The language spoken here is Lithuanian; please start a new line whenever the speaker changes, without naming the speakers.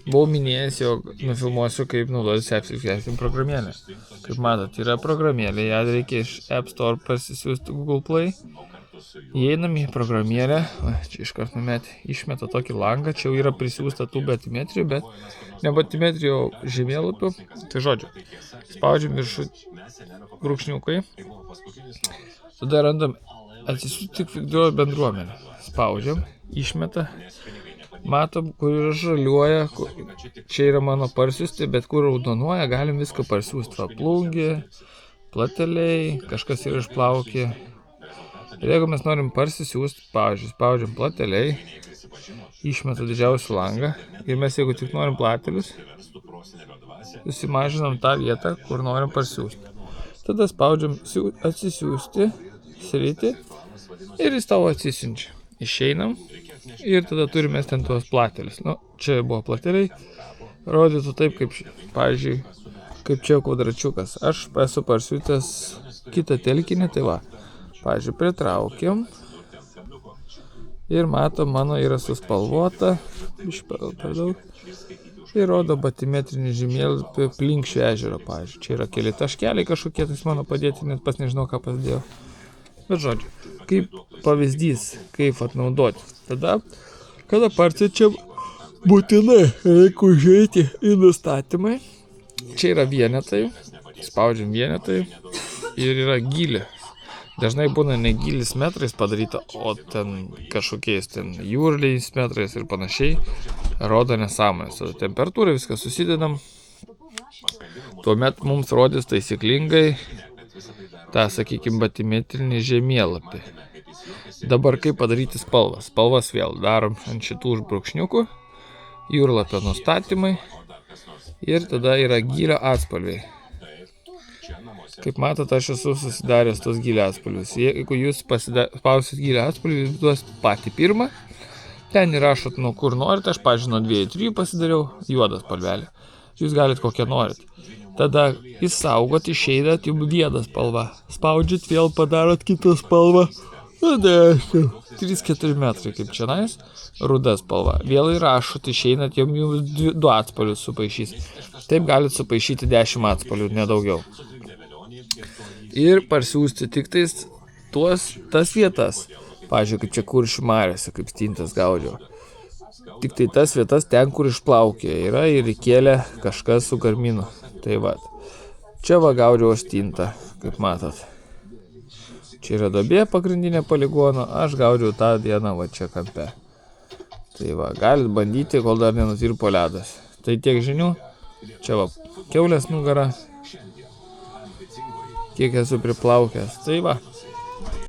Buvau minėjęs, jog nufilmuosiu, kaip naudotis application programėlę. Kaip matot, yra programėlė, ją reikia iš App Store parsisiųsti Google Play. Įeinam į programėlę, čia iškart išmeta tokį langą, čia jau yra prisiųsta tų batimetrijų, bet ne batimetrijų, o žemėlapių. Tai žodžiu, spaudžiam viršų brūkšniukai, tada randam atsisiųsti tik vykdojo bendruomenę. Spaudžiam, išmeta. Matom, kur yra žaliuoja, čia yra mano parsiųsti, bet kur raudonuoja, galim viską parsiųsti. Plungė, plateliai, kažkas yra išplaukė. Ir jeigu mes norim parsisiųsti, pavyzdžiui, spaudžiam plateliai, išmeta didžiausią langą. Ir mes, jeigu tik norim platelius, susimažinam tą vietą, kur norim parsiųsti. Tada spaudžiam atsisiųsti sritį ir jis tavo atsisiunčia. Išeinam. Ir tada turime ten tuos platelius. Čia buvo plateliai. Rodytų taip, kaip, pavyzdžiui, kaip čia kvadračiukas. Aš esu parsiūtęs kitą telkinį, tai va. Pavyzdžiui, pritraukiam. Ir matom, mano yra suspalvota. Per daug. Ir rodo batimetrinį žemėlapį Plinkščių ežero, pavyzdžiui. Čia yra keli taškeliai kažkokie, tai mano padėti, net pas nežinau, ką pasidėjau. Bet žodžiu, kaip pavyzdys, kaip atnaudoti. Tada, kada parsiunčiam, būtinai reikia užeiti į nustatymai. Čia yra vienetai, spaudžiam vienetai ir yra gylį. Dažnai būna ne gylis metrais padaryta, o ten kažkokiais ten jūrliais metrais ir panašiai. Rodo nesąmonės. Tada temperatūrą viską susidedam. Tuomet mums rodys taisyklingai tą, sakykime, batimetrinį žemėlapį. Dabar kaip padaryti spalvas? Spalvas vėl darom ant šitų užbrūkšniukų, jūrlapio nustatymai ir tada yra gylio atspalviai. Kaip matot, aš esu susidaręs tos gylio atspalvius. Jeigu jūs spausit gylio atspalvį, jūs duos patį pirmą, ten įrašot nuo kur norite, aš, pavyzdžiui, nuo 2-3 pasidariau juodą spalvelę. Jūs galit kokią norit. Tada įsaugot, išeidat, jums viena spalva. Spaudžiat, vėl padarot kitą spalvą. 3-4 metrai kaip čionais, ruda spalva. Vėl įrašot, išeinat, jums 2 atspalvius supaišys. Taip galit supaišyti 10 atspalvių, nedaugiau. Ir parsiųsti tik tais tas vietas. Pavyzdžiui, kaip čia Kuršių mariose, kaip stintas gaudžiau. Tik tai tas vietas ten, kur išplaukė yra ir įkėlė kažkas su karminu. Tai va, čia va gaudžiau stintą, kaip matot. Čia yra duobė pagrindinė poligono, aš gaudžiau tą dieną va čia kampe. Tai va, galit bandyti, kol dar nenutirpo ledas. Tai tiek žinių, čia va, kiaulės nugara, kiek esu priplaukęs. Tai va.